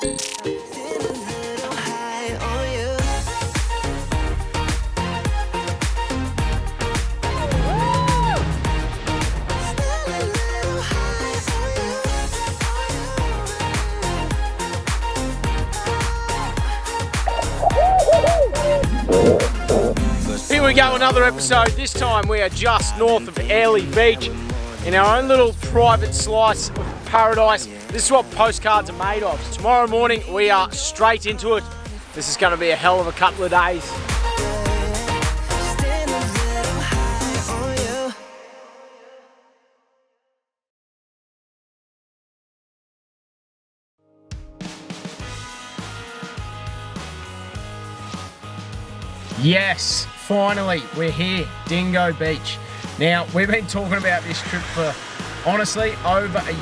Here we go, another episode. This time we are just north of Airlie Beach in our own little private slice of paradise. This is what postcards are made of. Tomorrow morning we are straight into it. This is going to be a hell of a couple of days. Yes, finally, we're here, Dingo Beach. Now, we've been talking about this trip for, honestly, over a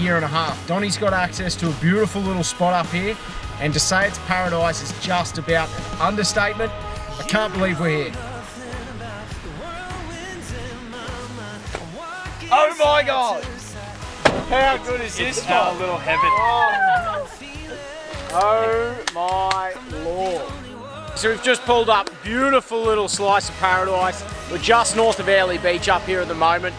year and a half. Donnie's got access to a beautiful little spot up here, and to say it's paradise is just about an understatement. I can't believe we're here. Oh my God! How good is this spot? Our little heaven. Oh my Lord. So we've just pulled up, beautiful little slice of paradise. We're just north of Airlie Beach up here at the moment.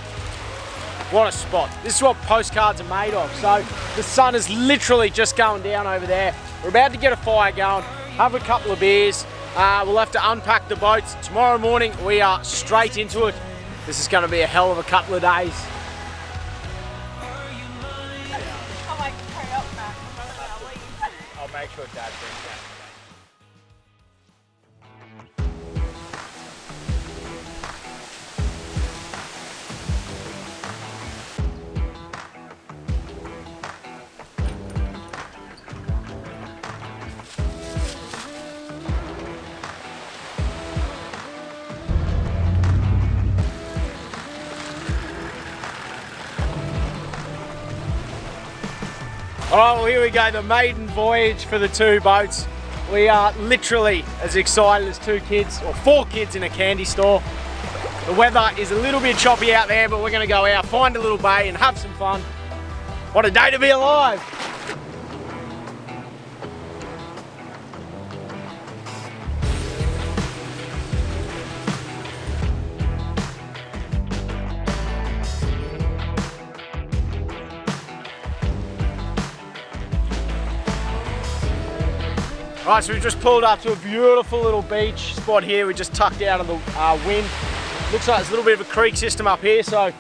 What a spot. This is what postcards are made of. So the sun is literally just going down over there. We're about to get a fire going, have a couple of beers. We'll have to unpack the boats. Tomorrow morning we are straight into it. This is going to be a hell of a couple of days. I'll make sure Dad brings that. Alright, well here we go, the maiden voyage for the two boats. We are literally as excited as two kids, or four kids in a candy store. The weather is a little bit choppy out there, but we're going to go out, find a little bay and have some fun. What a day to be alive! Right, so we've just pulled up to a beautiful little beach spot here. We just tucked out of the wind. Looks like there's a little bit of a creek system up here, so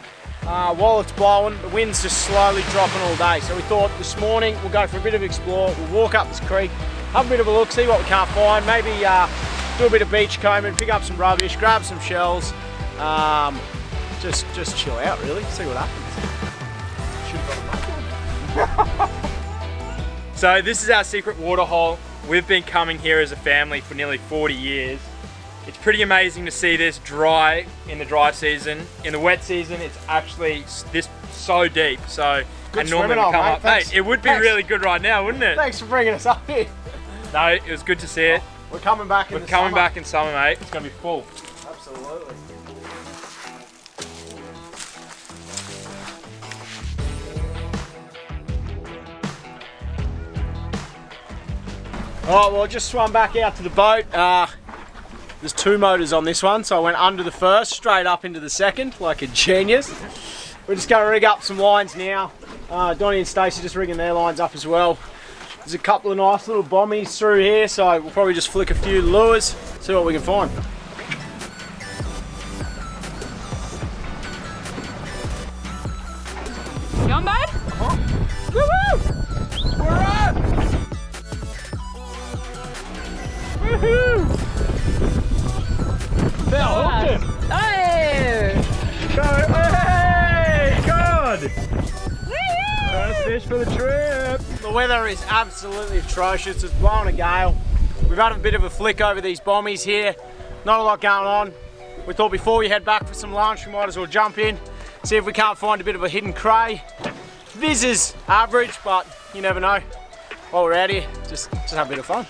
while it's blowing, the wind's just slowly dropping all day. So we thought this morning we'll go for a bit of explore. We'll walk up this creek, have a bit of a look, see what we can't find, maybe do a bit of beach combing, pick up some rubbish, grab some shells, just chill out really, see what happens. So this is our secret water hole. We've been coming here as a family for nearly 40 years. It's pretty amazing to see this dry in the dry season. In the wet season, it's actually this so deep. So, Good and normally we swimming, come mate. up. Thanks. Hey, it would be really good right now, wouldn't it? Thanks for bringing us up here. No, it was good to see it. We're coming back in We're coming back in summer, mate. It's gonna be full. Absolutely. Alright, well I just swum back out to the boat. There's two motors on this one, so I went under the first, straight up into the second, like a genius. We're just going to rig up some lines now. Donnie and Stacey just rigging their lines up as well. There's a couple of nice little bommies through here, so we'll probably just flick a few lures, see what we can find. You on, bud? Woo-woo! We're up! Woohoo! They'll hook him! Hey! Go! Hey! God! First fish for the trip! The weather is absolutely atrocious. It's blowing a gale. We've had a bit of a flick over these bommies here. Not a lot going on. We thought before we head back for some lunch, we might as well jump in, see if we can't find a bit of a hidden cray. This is average, but you never know. While we're out here, just have a bit of fun.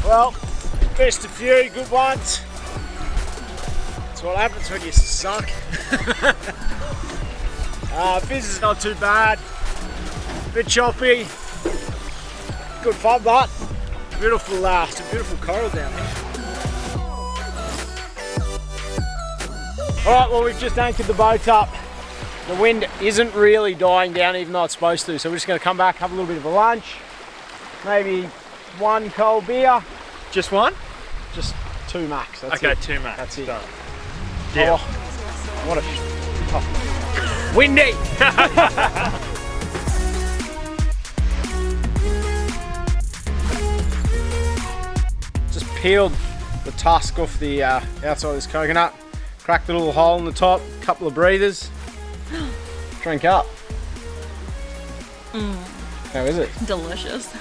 Well, missed a few good ones. That's what happens when you suck. Fizz is not too bad. Bit choppy. Good fun, but beautiful, some beautiful coral down there. Alright, well, we've just anchored the boat up. The wind isn't really dying down, even though it's supposed to, so we're just going to come back, have a little bit of a lunch, maybe one cold beer. Just one? Just 2 max. That's okay, it. 2 max. That's it. Done. Deal. Oh, what a windy. Just peeled the tusk off the outside of this coconut, cracked a little hole in the top, couple of breathers. Drink up. How is it? Delicious.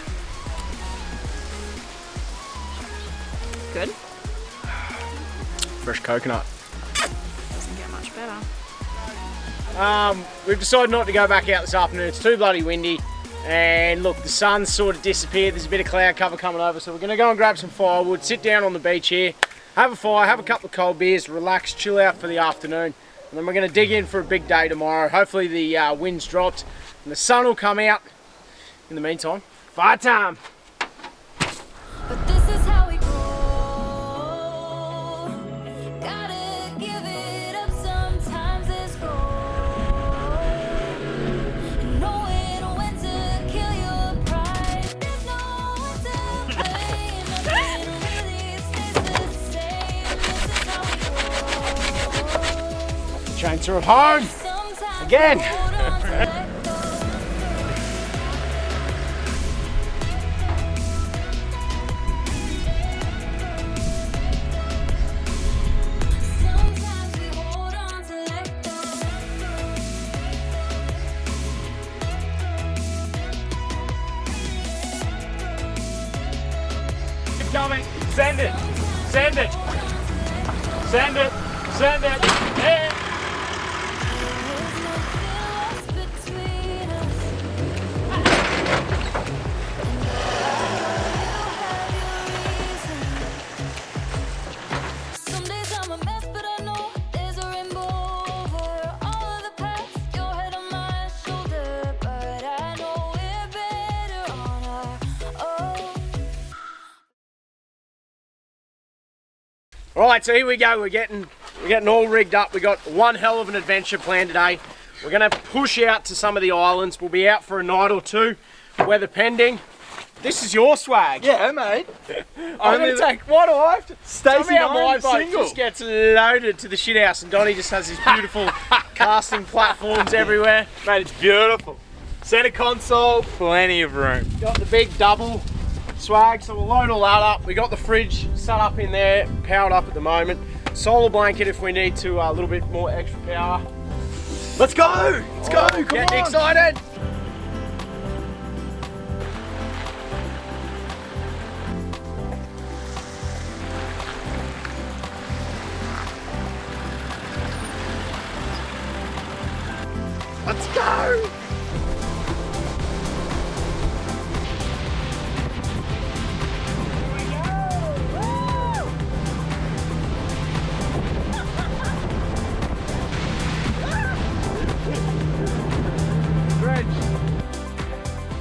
Good. Fresh coconut. Doesn't get much better. We've decided not to go back out this afternoon. It's too bloody windy. And look, the sun's sort of disappeared. There's a bit of cloud cover coming over. So we're going to go and grab some firewood, sit down on the beach here, have a fire, have a couple of cold beers, relax, chill out for the afternoon. And then we're going to dig in for a big day tomorrow. Hopefully the wind's dropped and the sun will come out. In the meantime, fire time. But this is how we go. Gotta give it up sometimes it's gold. And knowing when to kill your pride. There's no one to blame. Nothing really stays the same. This is how we go. Chainsaw at home. Sometimes Again. we hold on to let go. Sometimes we hold on to let go. Keep coming. Send it. Send it. Send it. Send it. Hey. There's nothing between us. Some days I'm a mess, but I know there's a rainbow over all of the past. Your head on my shoulder, but I know we're better on our own. Alright, so here we go. We're getting all rigged up. We got one hell of an adventure planned today. We're going to push out to some of the islands. We'll be out for a night or two, weather pending. This is your swag. Yeah, mate. I'm going to take, why do I have to? Stacey Somehow my Owens boat single. just gets loaded to the shit house and Donnie just has these beautiful casting platforms everywhere. Mate, it's beautiful. Center console, plenty of room. Got the big double swag, so we'll load all that up. We got the fridge set up in there, powered up at the moment. Solar blanket if we need to, a little bit more extra power. Let's go. Let's go. Come Getting on. excited. Let's go.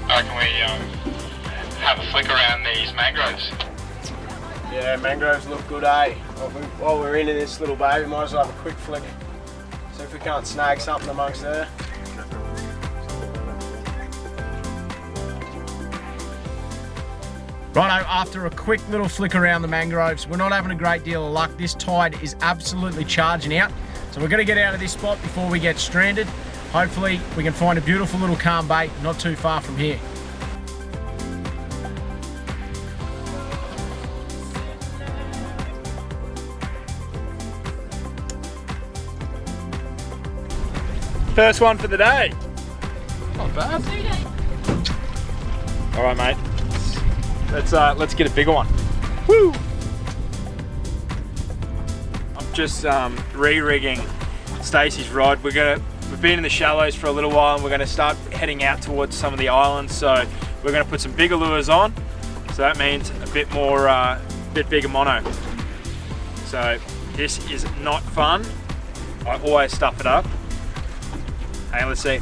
I reckon we have a flick around these mangroves. Yeah, mangroves look good, eh? While we're into this little baby, might as well have a quick flick. See if we can't snag something amongst there. Righto, after a quick little flick around the mangroves, we're not having a great deal of luck. This tide is absolutely charging out. So we're gonna get out of this spot before we get stranded. Hopefully we can find a beautiful little calm bay not too far from here. First one for the day. Not bad. All right, mate. Let's get a bigger one. Woo! I'm just re-rigging Stacey's rod. We've been in the shallows for a little while, and we're going to start heading out towards some of the islands. So we're going to put some bigger lures on, So that means a bit more, bit bigger mono. So this is not fun. I always stuff it up. Hey, let's see. I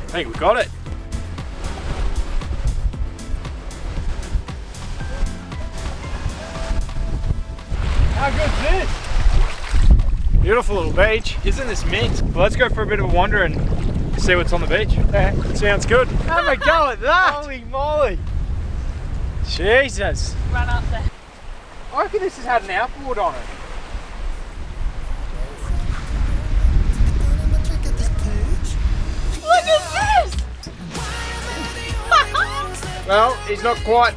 think we got it. How good's this? Beautiful little beach. Isn't this mint? Well, let's go for a bit of a wander and see what's on the beach. Yeah, sounds good. Have a go at that. Holy moly. Jesus. Run up there. I reckon this has had an outboard on it. Look at this! Well, he's not quite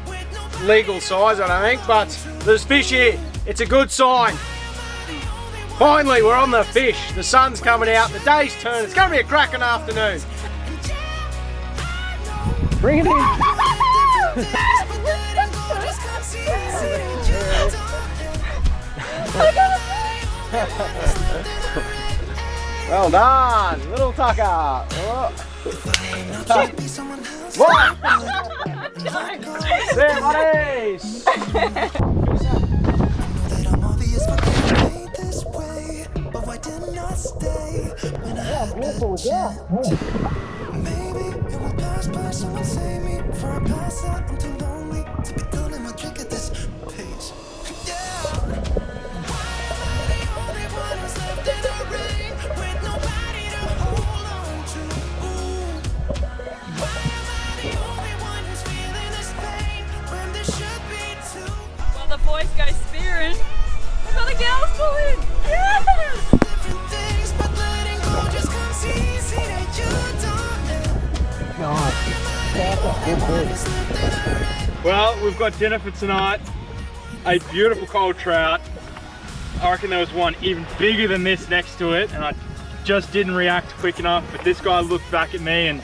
legal size, I don't think, but there's fish here. It's a good sign. Finally, we're on the fish. The sun's coming out, the day's turned. It's going to be a cracking afternoon. Bring it in. Well done, little tucker. Oh. What? There, buddies. Maybe it will pass by, someone save me for a pass out. I'm too lonely to be doing my trick at this pace. Yeah. The only one who's left in the rain with nobody to hold on to. Why am I the only one who's feeling this pain when there should be two? While the boys go spearing, we've got the girls pull in. Yes! Different things, but letting go just comes easy that you don't. Well, we've got dinner for tonight. A beautiful cold trout. I reckon there was one even bigger than this next to it, and I just didn't react quick enough, but this guy looked back at me and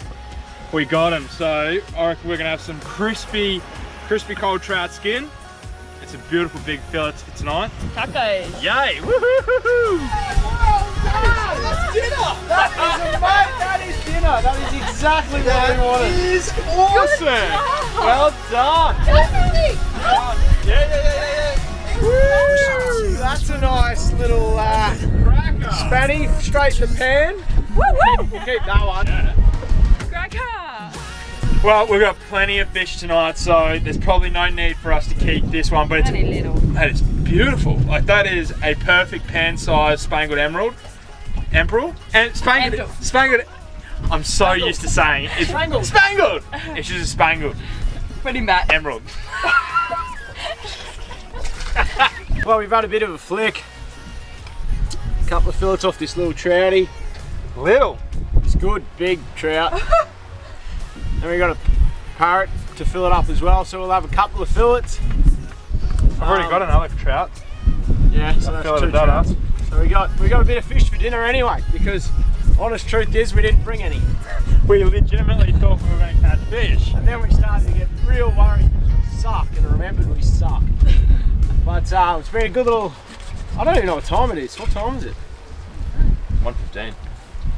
we got him. So I reckon we're gonna have some crispy cold trout skin. It's a beautiful big fillet for tonight. Tacos. Yay! Woohoo! That's dinner! That is dinner! That is exactly what we wanted. That is awesome! Well done! Yeah. Woo! That's a nice little Cracker! spanny straight in the pan. Keep that one. Cracker. Well, we've got plenty of fish tonight, so there's probably no need for us to keep this one, but Only little. that is beautiful. Like, that is a perfect pan-sized spangled emerald. And spangled. I'm so used to saying it. It's spangled. It's just a spangled Pretty much. emerald. Well, we've had a bit of a flick. A couple of fillets off this little trouty. Little. It's good, big trout. And we got a parrot to fill it up as well, so we'll have a couple of fillets. I've already got another trout. Yeah, so that's Filleted two that up. trouts. So we got a bit of fish for dinner anyway, because honest truth is we didn't bring any. We legitimately thought we were going to catch fish. And then we started to get real worried because we suck and remembered we suck. But it's been a good little, I don't even know what time it is. What time is it? 1:15.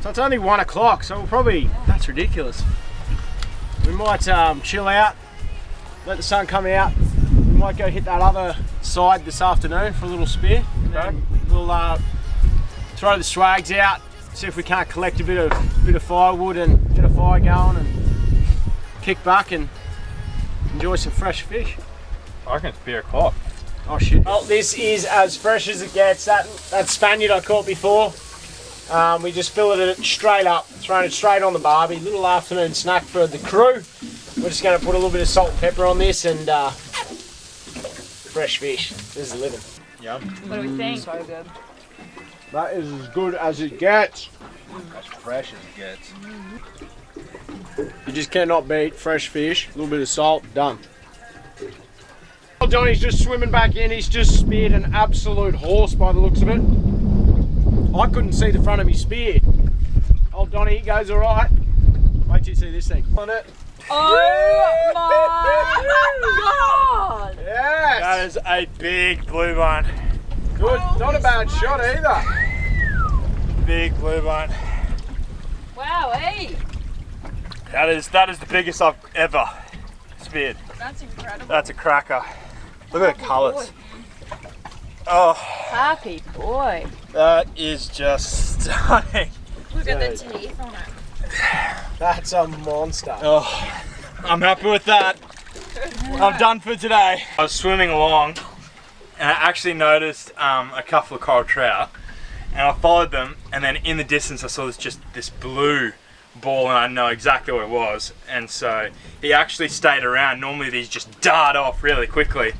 So it's only 1 o'clock, so we'll probably, that's ridiculous. We might chill out, let the sun come out. We might go hit that other side this afternoon for a little spear. And then we'll throw the swags out, see if we can't collect a bit of firewood and get a fire going and kick back and enjoy some fresh fish. I reckon it's beer o'clock. Oh shit. Well, this is as fresh as it gets. That Spaniard I caught before, we just filleted it straight up, thrown it straight on the barbie. Little afternoon snack for the crew. We're just going to put a little bit of salt and pepper on this and fresh fish. This is living. Yum. What do we think? So good. That is as good as it gets. As fresh as it gets. You just cannot beat fresh fish. A little bit of salt, done. Johnny's just swimming back in. He's just speared an absolute horse by the looks of it. I couldn't see the front of his spear. Old Donny, he goes all right. Wait till you see this thing. On it. Oh my god! Yes. That is a big blue one. Good. Not a bad shot either. Big blue one. Wow, hey! That is the biggest I've ever speared. That's incredible. That's a cracker. Look at the colours. Oh, Happy boy. that is just stunning. Look at the teeth on it. That's a monster. Oh, I'm happy with that. I'm done for today. I was swimming along and I actually noticed a couple of coral trout and I followed them, and then in the distance I saw this blue ball and I know exactly what it was, and so he actually stayed around. Normally these just dart off really quickly,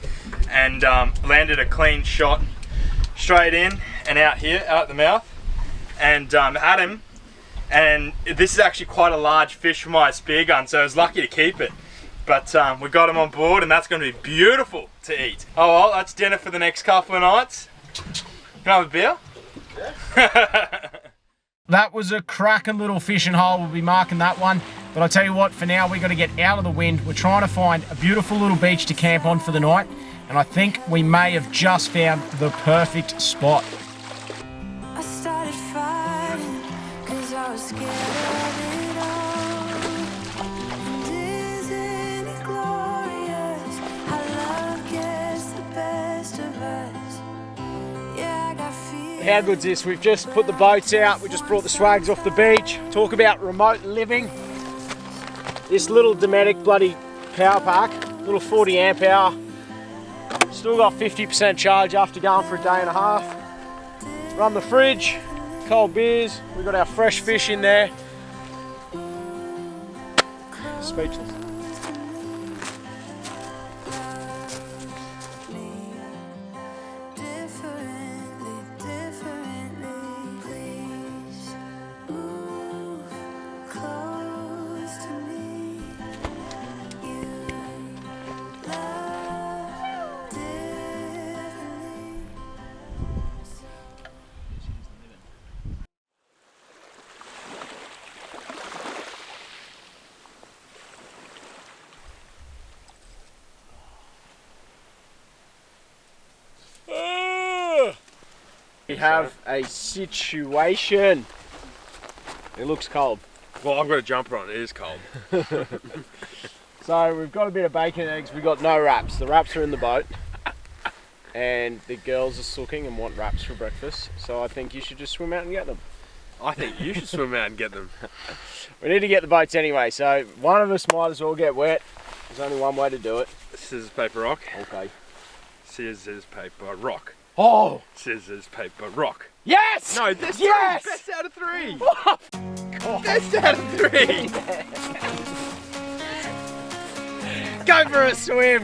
and landed a clean shot straight in and out here, out the mouth, and had him. And this is actually quite a large fish for my spear gun, so I was lucky to keep it. But we got him on board and that's going to be beautiful to eat. Oh well, that's dinner for the next couple of nights. Can I have a beer? Yeah. That was a cracking little fishing hole. We'll be marking that one. But I'll tell you what, for now we got to get out of the wind. We're trying to find a beautiful little beach to camp on for the night. And I think we may have just found the perfect spot. I started fighting, 'cause I was scared of it all. And isn't it glorious how love gets the best of us? Yeah, I got fear. How good's this? We've just put the boats out. We just brought the swags off the beach. Talk about remote living. This little Dometic bloody power pack, little 40 amp hour. Still got 50% charge after going for a day and a half. Run the fridge, cold beers. We got our fresh fish in there. Speechless. Differently, please move close to me. You love differently. We have a situation. It looks cold. Well, I've got a jumper on, it is cold. So we've got a bit of bacon and eggs. We've got no wraps. The wraps are in the boat. And the girls are sulking and want wraps for breakfast. So I think you should just swim out and get them. I think you should swim out and get them. We need to get the boats anyway. So one of us might as well get wet. There's only one way to do it. Scissors, paper, rock. Okay. Scissors, paper, rock. Oh! Scissors, paper, rock. Yes! No, that's yes! three. Best out of three. Best out of three. Go for a swim!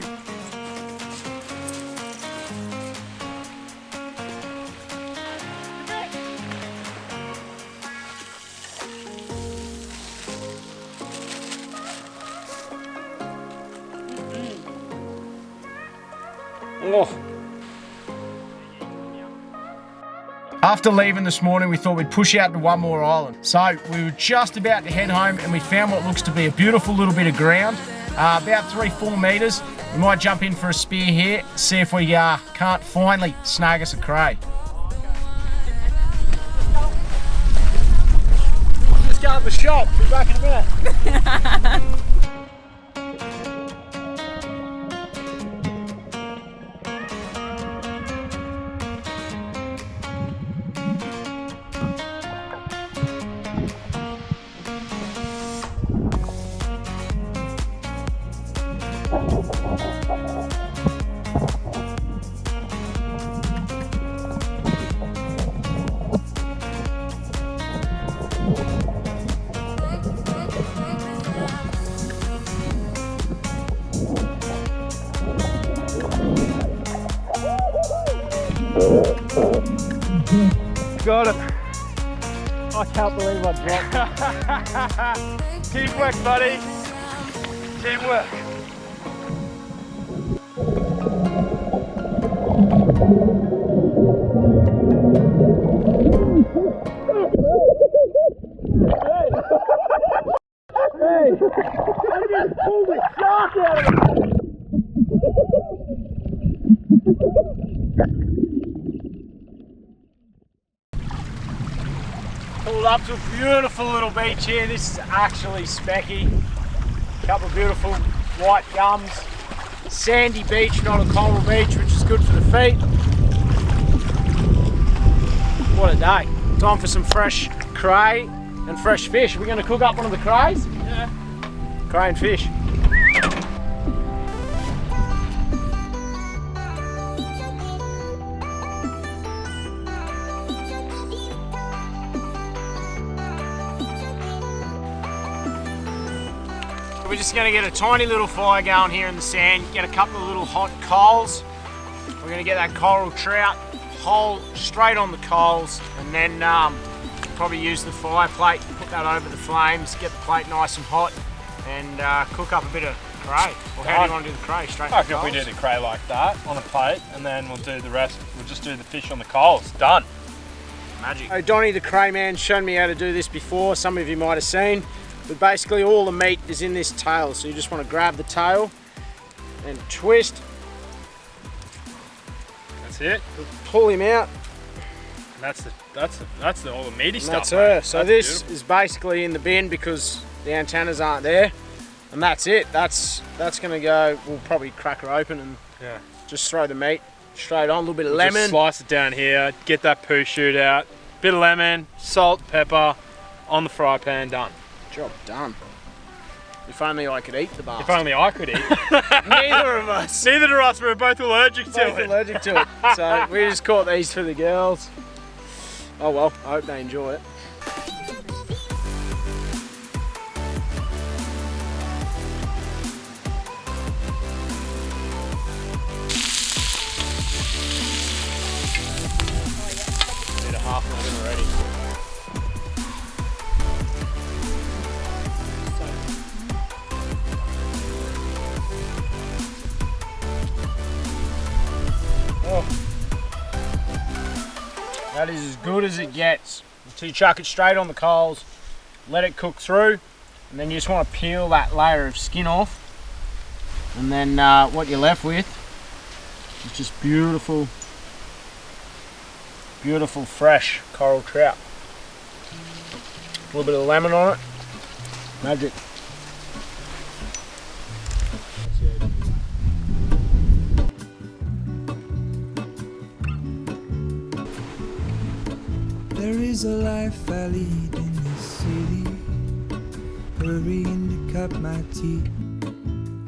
Oh. After leaving this morning, we thought we'd push out to one more island. So we were just about to head home and we found what looks to be a beautiful little bit of ground, about 3-4 metres. We might jump in for a spear here, see if we can't finally snag us a cray. Just go to the shop, be back in a minute. Got it. I can't believe I dropped. Teamwork, buddy. Teamwork. Hey! I just pulled the shark out of it! Pulled up to a beautiful little beach here. This is actually specky. A couple of beautiful white gums. Sandy beach, not a coral beach, which is good for the feet. What a day. Time for some fresh cray and fresh fish. Are we going to cook up one of the crays? Yeah. Cray and fish. We're just going to get a tiny little fire going here in the sand, get a couple of little hot coals. We're going to get that coral trout whole straight on the coals, and then probably use the fire plate, put that over the flames, get the plate nice and hot, and cook up a bit of cray. Or how do you want to do the cray? Straight I on the reckon if we coals? do the cray like that on a plate, and then we'll do the rest. We'll just do the fish on the coals. Done. Magic. So Donnie the cray man's shown me how to do this before. Some of you might have seen. But basically all the meat is in this tail, so you just want to grab the tail and twist, That's it. pull him out, That's all the meaty and stuff. that's her. mate. So That's this beautiful. is basically in the bin because the antennas aren't there, and that's it. That's going to go. We'll probably crack her open and Yeah. just throw the meat straight on. A little bit of Just lemon. slice it down here. Get that poo shoot out. Bit of lemon, salt, pepper, on the fry pan. Done. Job done. If only I could eat the bastard. If only I could eat. Neither of us. Neither of us. We're both allergic to Both it. allergic to it. So we just caught these for the girls. Oh well, I hope they enjoy it. Need a half of them already. That is as good as it gets. So you chuck it straight on the coals, let it cook through, and then you just want to peel that layer of skin off. And then what you're left with is just beautiful, beautiful fresh coral trout. A little bit of lemon on it. Magic. There is a life I lead in this city, hurrying to cut my teeth.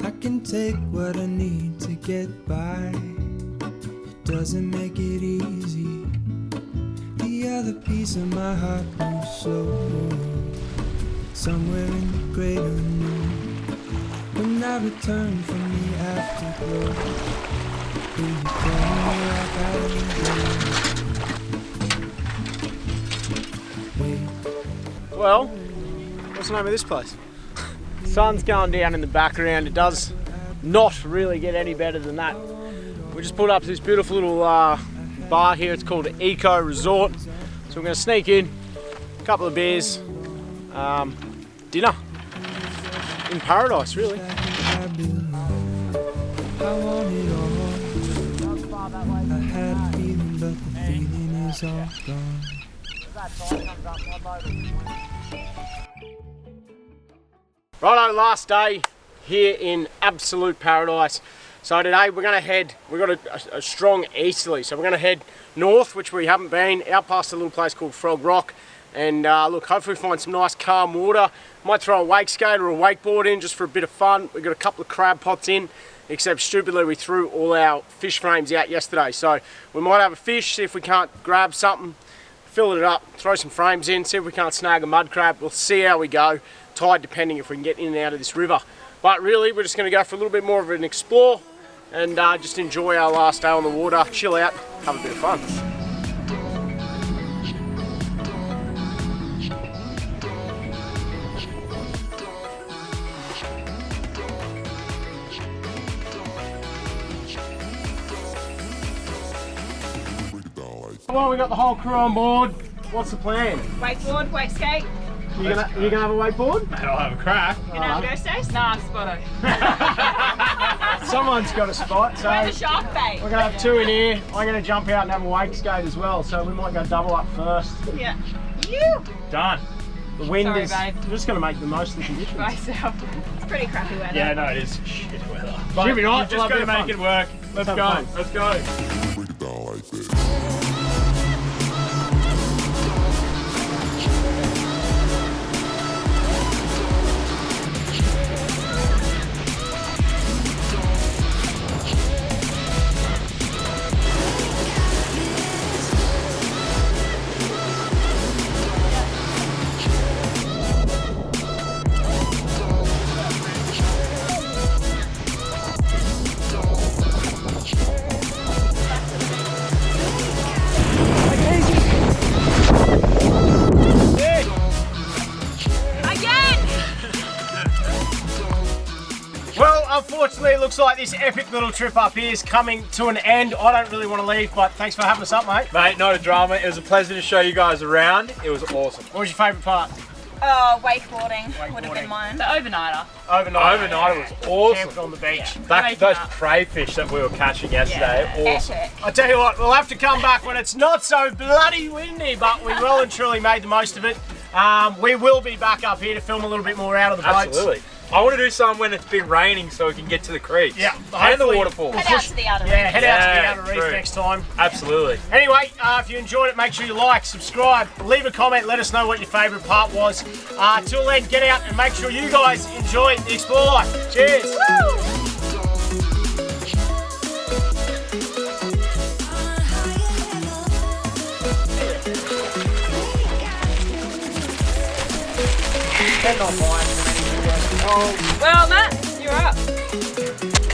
I can take what I need to get by. It doesn't make it easy. The other piece of my heart moves slow, somewhere in the great unknown. When I return from the afterglow, will you tell me like I didn't go? Well, what's the name of this place? Sun's going down in the background. It does not really get any better than that. We just pulled up to this beautiful little bar here. It's called Eco Resort. So we're going to sneak in, a couple of beers, dinner in paradise, really. I belong. I want it all. I had a feeling, but the feeling is all gone. Righto, last day here in absolute paradise. So today we're going to head, we've got a strong easterly, so we're going to head north, which we haven't been, out past a little place called Frog Rock, and look, hopefully find some nice calm water. Might throw a wake skate or a wakeboard in just for a bit of fun. We've got a couple of crab pots in, except stupidly we threw all our fish frames out yesterday, so we might have a fish, see if we can't grab something, fill it up, throw some frames in, see if we can't snag a mud crab. We'll see how we go. Tide depending if we can get in and out of this river. But really, we're just going to go for a little bit more of an explore and just enjoy our last day on the water, chill out, have a bit of fun. Well, we got the whole crew on board. What's the plan? Wakeboard, wake skate. You gonna have a wakeboard? I'll have a crack. You know, go stays? Nah, spotto. Someone's got a spot, so Where's the shark bait? we're gonna have two in here. I'm gonna jump out and have a wake skate as well, so we might go double up first. Yeah. Done. The wind Sorry, is babe. just going to make the most of the conditions. Myself. It's pretty crappy weather. Yeah, no, it is shit weather. Should be nice. We've just got to make it work. Let's have go. fun. Let's go. Break it down like this. Well, unfortunately, it looks like this epic little trip up here is coming to an end. I don't really want to leave, but thanks for having us up, mate. Mate, not a drama. It was a pleasure to show you guys around. It was awesome. What was your favourite part? Wakeboarding would have been mine. The overnighter. Overnight it was awesome. Camping on the beach. Those crayfish that we were catching yesterday, awesome. Epic. I tell you what, we'll have to come back when it's not so bloody windy, but we well and truly made the most of it. We will be back up here to film a little bit more out of the boats. Absolutely. I want to do some when it's been raining so we can get to the creeks. Yeah, and the hopefully- waterfalls. Head out to the outer Yeah, head out to the Yeah, outer reef true. next time. Absolutely. Anyway, if you enjoyed it, make sure you like, subscribe, leave a comment, let us know what your favourite part was. Till then, get out and make sure you guys enjoy the Explore Life. Cheers! They're not buying too many videos. Oh, Well, Matt, you're up.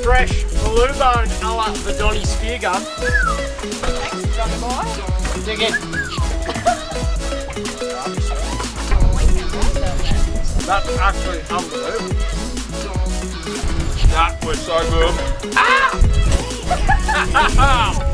fresh blue bone a la the Donny spear gun. Thanks, Johnny boy. Dig in. That's actually unbelievable. That was so good. Ah!